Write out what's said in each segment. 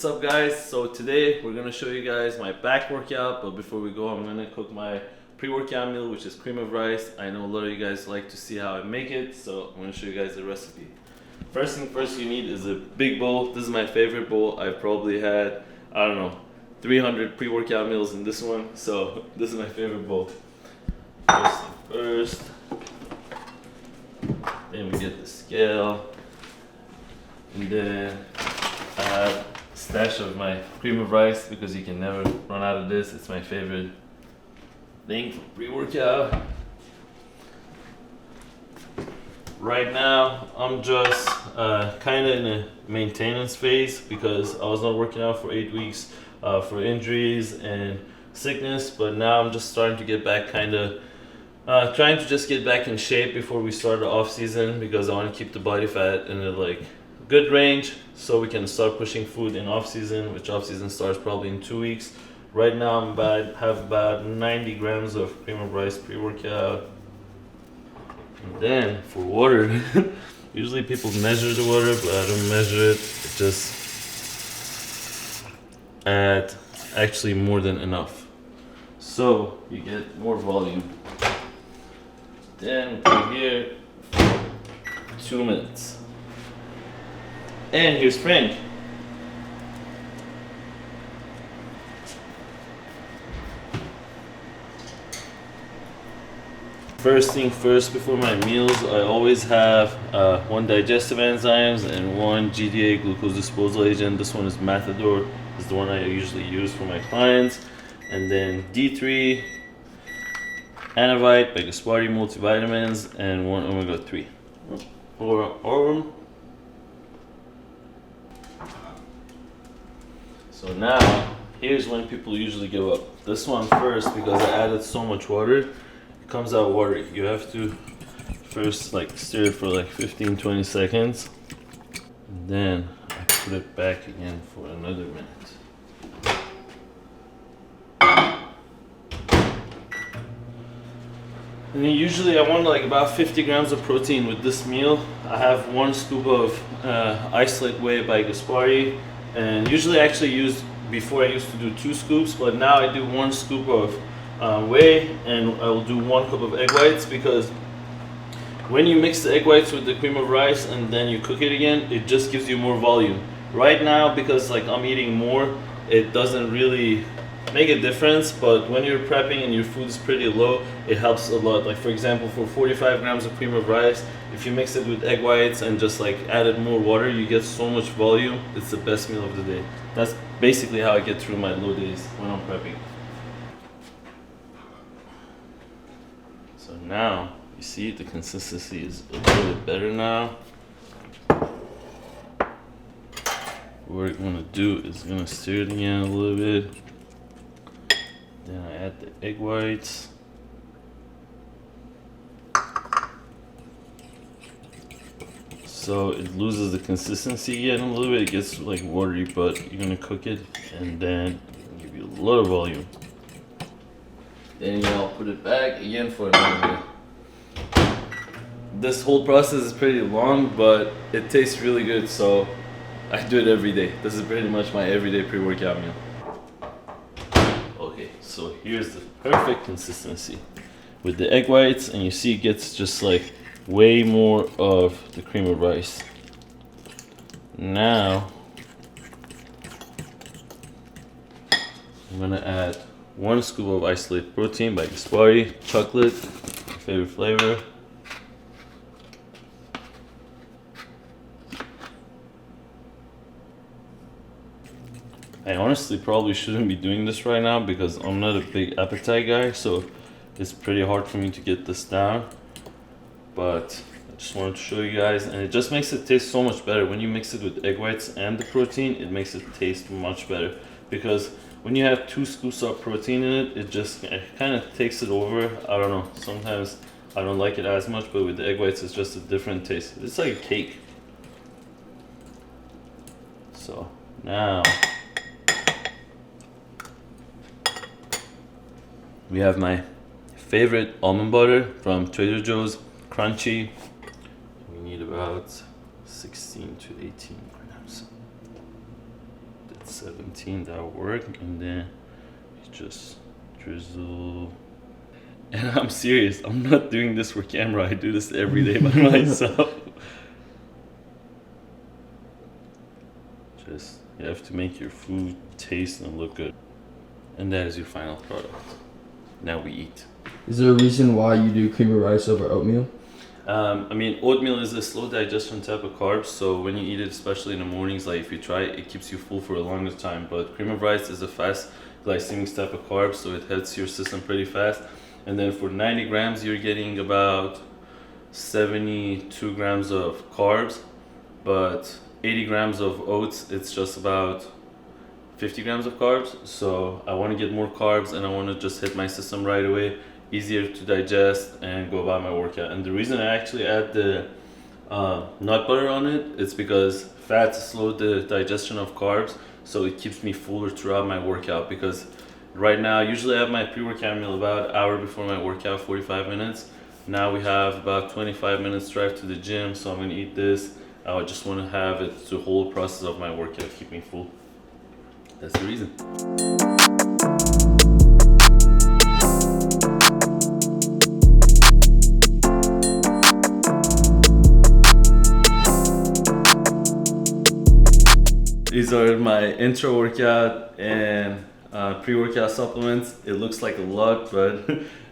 What's up guys? So today we're gonna show you guys my back workout, but before we go I'm gonna cook my pre-workout meal, which is cream of rice. I know a lot of you guys like to see how I make it, so I'm gonna show you guys the recipe. First thing first, you need is a big bowl. This is my favorite bowl. I've probably had, I don't know, 300 pre-workout meals in this one, so this is my favorite bowl. First thing first, then we get the scale, and then I have a stash of my cream of rice because you can never run out of this. It's my favorite thing for pre-workout. Right now I'm just kind of in a maintenance phase because I was not working out for 8 weeks for injuries and sickness, but now I'm just starting to get back, kind of trying to just get back in shape before we start the off season, because I want to keep the body fat in a good range so we can start pushing food in off season, which off season starts probably in 2 weeks. Right now have about 90 grams of cream of rice pre-workout. And then for water, usually people measure the water, but I don't measure it. Just add actually more than enough, so you get more volume. Then put here 2 minutes. And here's Frank. First thing first, before my meals, I always have one digestive enzymes and one GDA glucose disposal agent. This one is Matador. This is the one I usually use for my clients. And then D3, Anavite by Gaspari multivitamins, and one omega-3. So now, here's when people usually give up. This one first, because I added so much water, it comes out watery. You have to first stir it for 15-20 seconds, and then I put it back again for another minute. And then usually I want about 50 grams of protein with this meal. I have 1 scoop of Isolate Whey by Gaspari. And usually I actually before I used to do 2 scoops, but now I do 1 scoop of whey, and I will do 1 cup of egg whites, because when you mix the egg whites with the cream of rice and then you cook it again, it just gives you more volume. Right now, because I'm eating more, it doesn't really make a difference, but when you're prepping and your food is pretty low, it helps a lot. For example, for 45 grams of cream of rice, if you mix it with egg whites and just added more water, you get so much volume. It's the best meal of the day. That's basically how I get through my low days when I'm prepping. So now you see the consistency is a little bit better now. What we're gonna do is gonna stir it again a little bit. Then I add the egg whites. So it loses the consistency again a little bit. It gets watery, but you're gonna cook it and then give you a lot of volume. Then I'll put it back again for another minute. This whole process is pretty long, but it tastes really good, so I do it every day. This is pretty much my everyday pre-workout meal. Okay, so here's the perfect consistency with the egg whites, and you see it gets just way more of the cream of rice. Now I'm gonna add 1 scoop of Isolate Protein by Gaspari, chocolate, my favorite flavor. I honestly probably shouldn't be doing this right now because I'm not a big appetite guy, so it's pretty hard for me to get this down. But I just wanted to show you guys, and it just makes it taste so much better. When you mix it with egg whites and the protein, it makes it taste much better, because when you have 2 scoops of protein in it, it kind of takes it over. I don't know, sometimes I don't like it as much, but with the egg whites it's just a different taste. It's like a cake. So now we have my favorite almond butter from Trader Joe's, crunchy. We need about 16 to 18 grams. 17, that'll work. And then you just drizzle. And I'm serious, I'm not doing this for camera. I do this every day by myself. Just, you have to make your food taste and look good. And that is your final product. Now we eat. Is there a reason why you do cream of rice over oatmeal? I mean, oatmeal is a slow digestion type of carb, so when you eat it, especially in the mornings, like if you try it, it keeps you full for a longer time. But cream of rice is a fast glycemic type of carb, so it hits your system pretty fast. And then for 90 grams, you're getting about 72 grams of carbs, but 80 grams of oats, it's just about 50 grams of carbs. So I want to get more carbs and I want to just hit my system right away, easier to digest and go about my workout. And the reason I actually add the nut butter on it, it's because fats slow the digestion of carbs, so it keeps me fuller throughout my workout. Because right now, usually I have my pre-workout meal about an hour before my workout, 45 minutes. Now we have about 25 minutes drive to the gym, so I'm gonna eat this. I just want to have it the whole process of my workout, keep me full. That's the reason. These are my intro workout and pre-workout supplements. It looks like a lot, but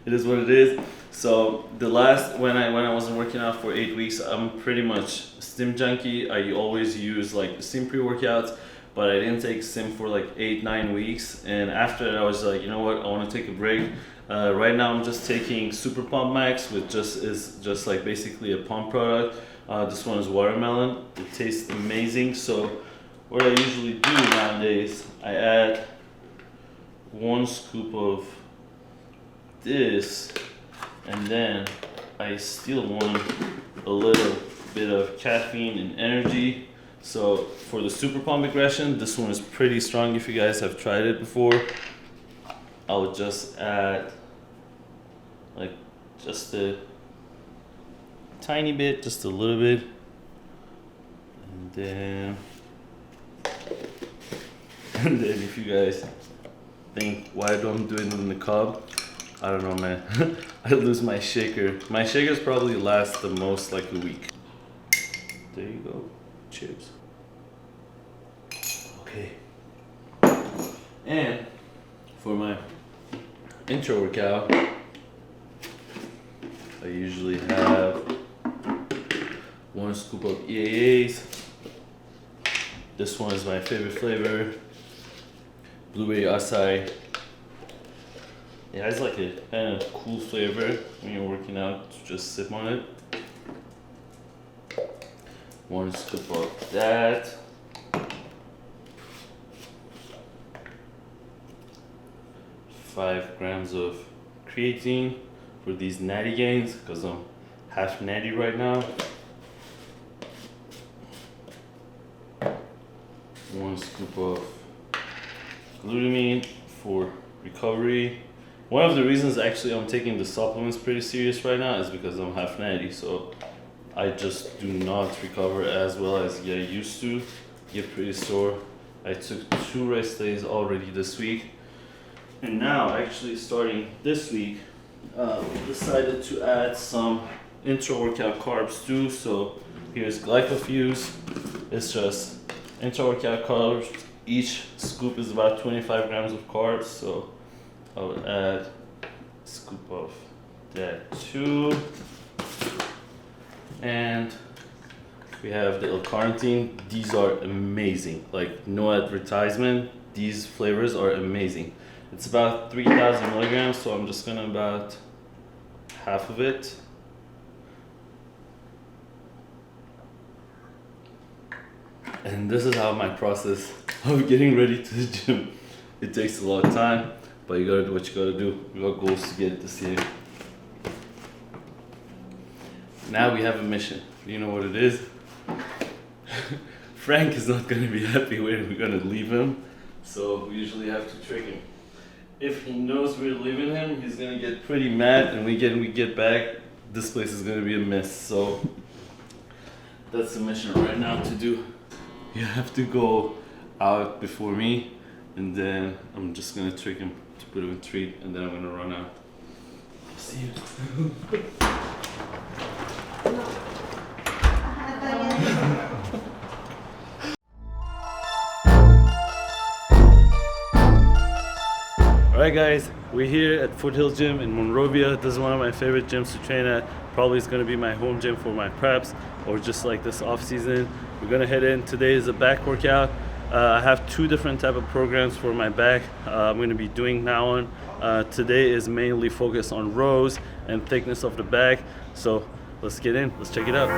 it is what it is. So the last, when I wasn't working out for 8 weeks, I'm pretty much stim junkie. I always use like stim pre-workouts, but I didn't take stim for like 8-9 weeks. And after that, I was like, you know what, I want to take a break. Right now, I'm just taking Super Pump Max, which is just like basically a pump product. This one is watermelon. It tastes amazing. So what I usually do nowadays, I add 1 scoop of this, and then I still want a little bit of caffeine and energy. So for the Super Pump Aggression, this one is pretty strong. If you guys have tried it before, I would just add like just a tiny bit, just a little bit, and then if you guys think, why don't I do it in the cup? I don't know, man. I lose my shaker. My shakers probably last the most like a week. There you go. Cheers. Okay. And for my intro workout, I usually have 1 scoop of EAAs. This one is my favorite flavor, blueberry acai. It has like a kind of cool flavor when you're working out, just sip on it. 1 scoop of that. Five grams of creatine for these natty gains, because I'm half natty right now. 1 scoop of glutamine for recovery. One of the reasons actually I'm taking the supplements pretty serious right now is because I'm half natty, so I just do not recover as well as I used to. Get pretty sore. I took 2 rest days already this week, and now actually starting this week, decided to add some intro workout carbs too. So here's GlycoFuse. It's just intro workout carbs. Each scoop is about 25 grams of carbs, so I would add a scoop of that too. And we have the L-carnitine. These are amazing, like no advertisement. These flavors are amazing. It's about 3,000 milligrams, so I'm just gonna about half of it. And this is how my process of getting ready to the gym. It takes a lot of time, but you gotta do what you gotta do. We got goals to get this year. Now we have a mission. You know what it is? Frank is not gonna be happy when we're gonna leave him, so we usually have to trick him. If he knows we're leaving him, he's gonna get pretty mad, and we get back, this place is gonna be a mess. So that's the mission right now to do. You have to go out before me, and then I'm just gonna trick him to put him in treat, and then I'm gonna run out. See you. Alright guys, we're here at Foothill Gym in Monrovia. This is one of my favorite gyms to train at. Probably is going to be my home gym for my preps or just like this off season. We're going to head in. Today is a back workout. I have two different type of programs for my back I'm going to be doing now on. Today is mainly focused on rows and thickness of the back. So let's get in, let's check it out.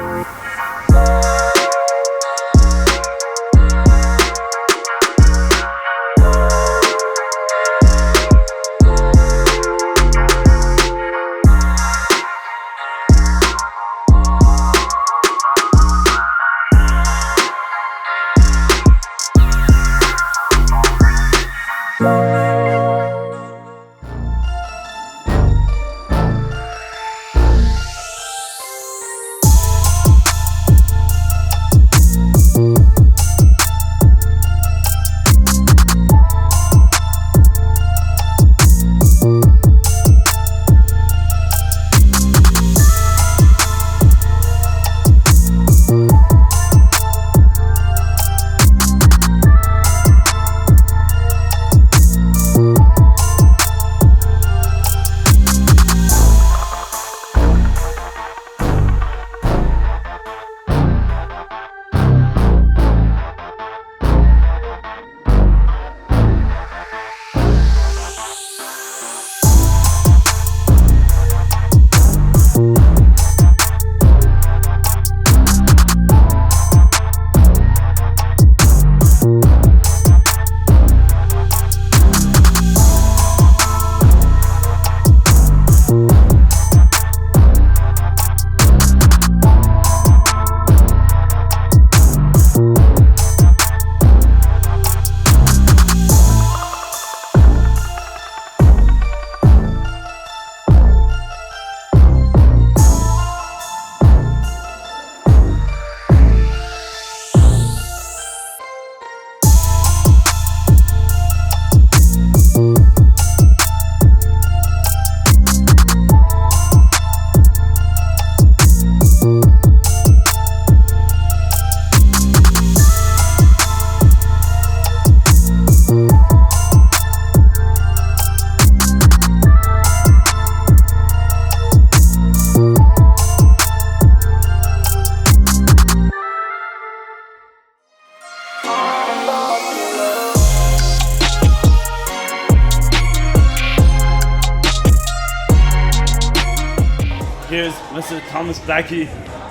Here's Mr. Thomas Blackie.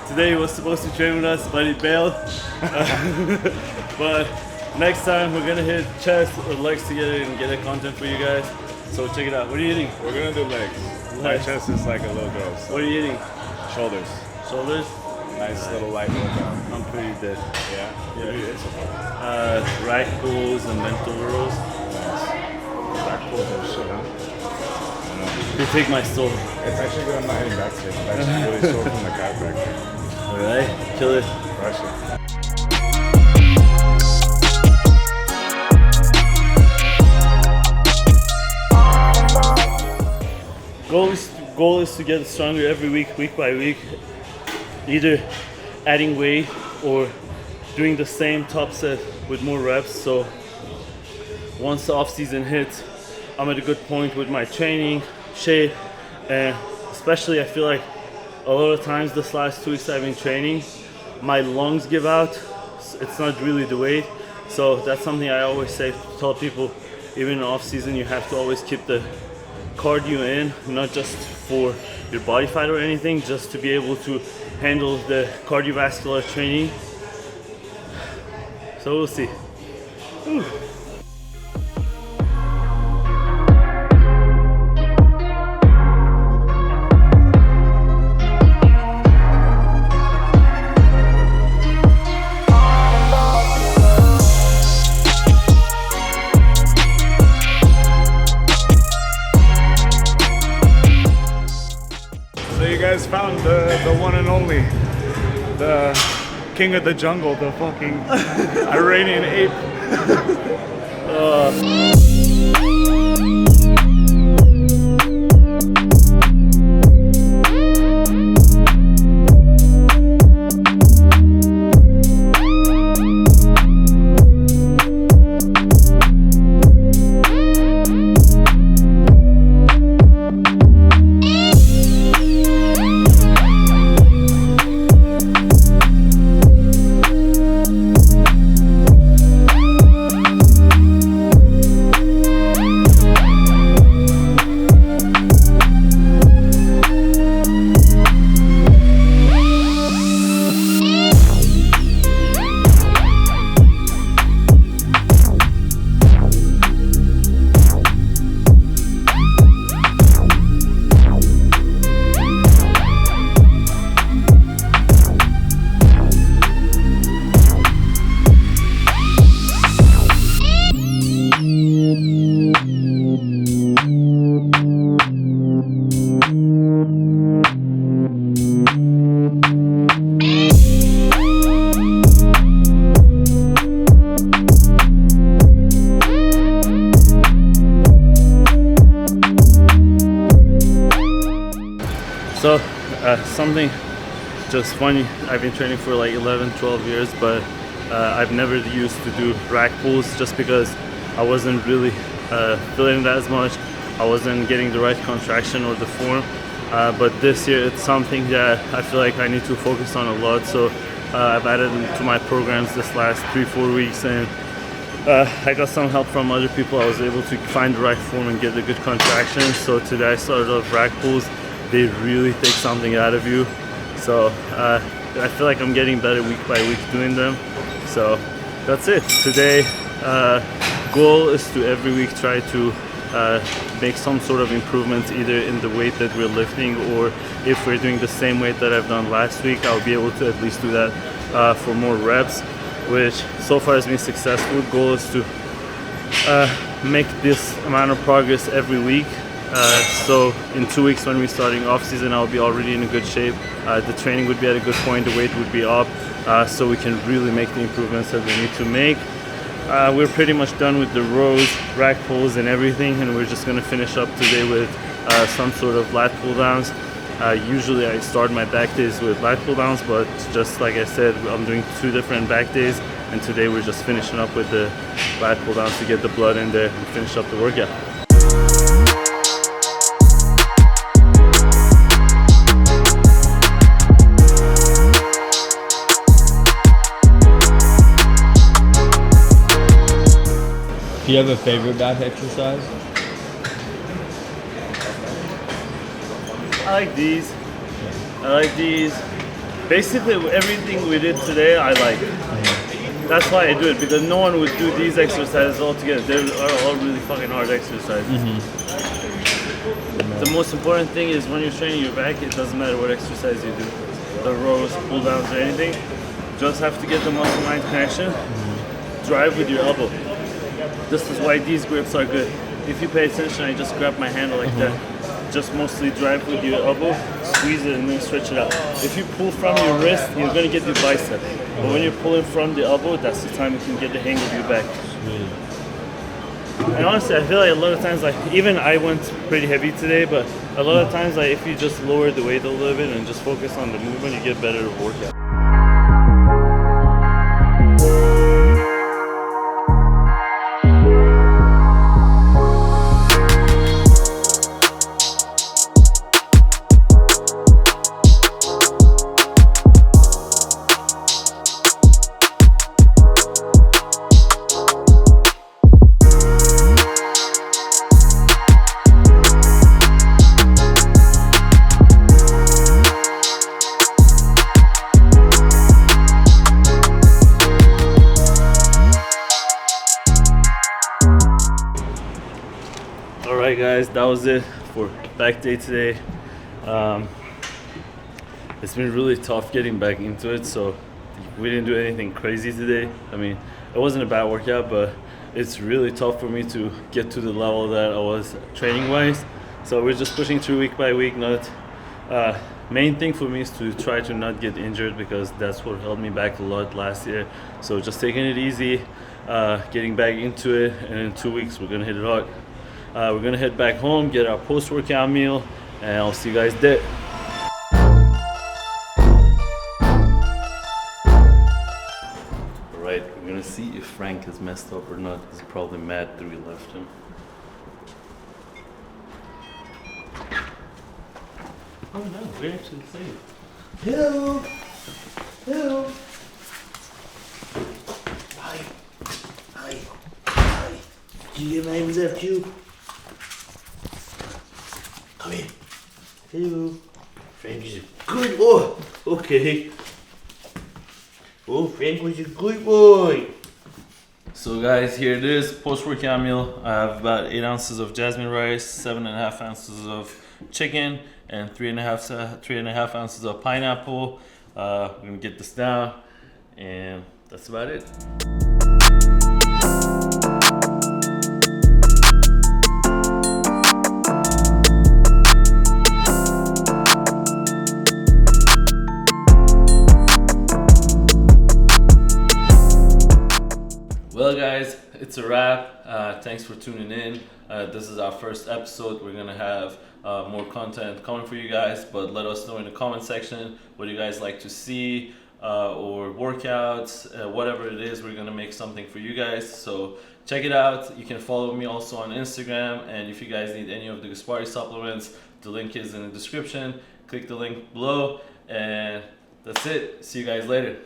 Today he was supposed to train with us, but he bailed. But next time we're gonna hit chest or legs together and get a content for you guys. So check it out. What are you eating? We're gonna do legs. My chest is like a little girl. So. What are you eating? Shoulders. Shoulders? Nice little light workout. I'm pretty dead. Yeah? What do you eat so far? Rack pulls and bento rolls. Nice. Back pulls and shit, huh? They take my soul. It's actually good. I'm not heading back to it. I'm actually really sore from the chiropractor. Alright, kill it. Crush it. Goal is to get stronger every week, week by week. Either adding weight or doing the same top set with more reps. So once the off season hits, I'm at a good point with my training, shape, and especially I feel like a lot of times this last 2 weeks I've been training, my lungs give out. It's not really the weight. So that's something I always say, tell people, even in off season, you have to always keep the cardio in, not just for your body fat or anything, just to be able to handle the cardiovascular training. So we'll see. Ooh. So you guys found the one and only, the king of the jungle, the fucking Iranian ape. So something just funny, I've been training for like 11-12 years, but I've never used to do rack pulls just because I wasn't really feeling that as much. I wasn't getting the right contraction or the form, but this year it's something that I feel like I need to focus on a lot. So I've added it to my programs this last 3-4 weeks, and I got some help from other people. I was able to find the right form and get the good contraction. So today I started off rack pulls. They really take something out of you. So I feel like I'm getting better week by week doing them. So that's it. Today, goal is to every week try to make some sort of improvements either in the weight that we're lifting, or if we're doing the same weight that I've done last week, I'll be able to at least do that for more reps, which so far has been successful. Goal is to make this amount of progress every week. So in 2 weeks when we're starting off season, I'll be already in a good shape. The training would be at a good point, the weight would be up, so we can really make the improvements that we need to make. We're pretty much done with the rows, rack pulls and everything, and we're just going to finish up today with some sort of lat pull downs. Usually I start my back days with lat pull downs, but just like I said, I'm doing 2 different back days, and today we're just finishing up with the lat pull downs to get the blood in there and finish up the workout. Do you have a favorite back exercise? I like these. Basically everything we did today I like. That's why I do it, because no one would do these exercises all together. They are all really fucking hard exercises. The most important thing is when you're training your back, it doesn't matter what exercise you do. The rows, pull downs or anything. Just have to get the muscle mind connection. Drive with your elbow. This is why these grips are good. If you pay attention, I just grab my handle like that. Just mostly drive with your elbow, squeeze it and then stretch it out. If you pull from your wrist, you're gonna get your bicep. But when you're pulling from the elbow, that's the time you can get the hang of your back. And honestly, I feel like a lot of times, like even I went pretty heavy today, but a lot of times, like if you just lower the weight a little bit and just focus on the movement, you get better workout. Alright guys, that was it for back day today. It's been really tough getting back into it, so we didn't do anything crazy today. I mean, it wasn't a bad workout, but it's really tough for me to get to the level that I was training wise. So we're just pushing through week by week, not main thing for me is to try to not get injured, because that's what held me back a lot last year. So just taking it easy, getting back into it, and in 2 weeks we're gonna hit it hard. We're gonna head back home, get our post-workout meal, and I'll see you guys there. Alright, we're gonna see if Frank is messed up or not. He's probably mad that we left him. Oh no, we're actually safe. Hello! Hello! Hi! Hi! Hi! Did you get my name's after you? Come here. Hello. Frank is a good boy. Okay. Oh, Frank was a good boy. So guys, here it is, post-workout meal. I have about 8 ounces of jasmine rice, 7.5 ounces of chicken, and 3.5 ounces of pineapple. We're gonna get this down, and that's about it. Well guys, it's a wrap. Thanks for tuning in. This is our first episode. We're gonna have more content coming for you guys, but let us know in the comment section what you guys like to see, or workouts, whatever it is. We're gonna make something for you guys, so check it out. You can follow me also on Instagram, and if you guys need any of the Gaspari supplements, the link is in the description. Click the link below, and that's it. See you guys later.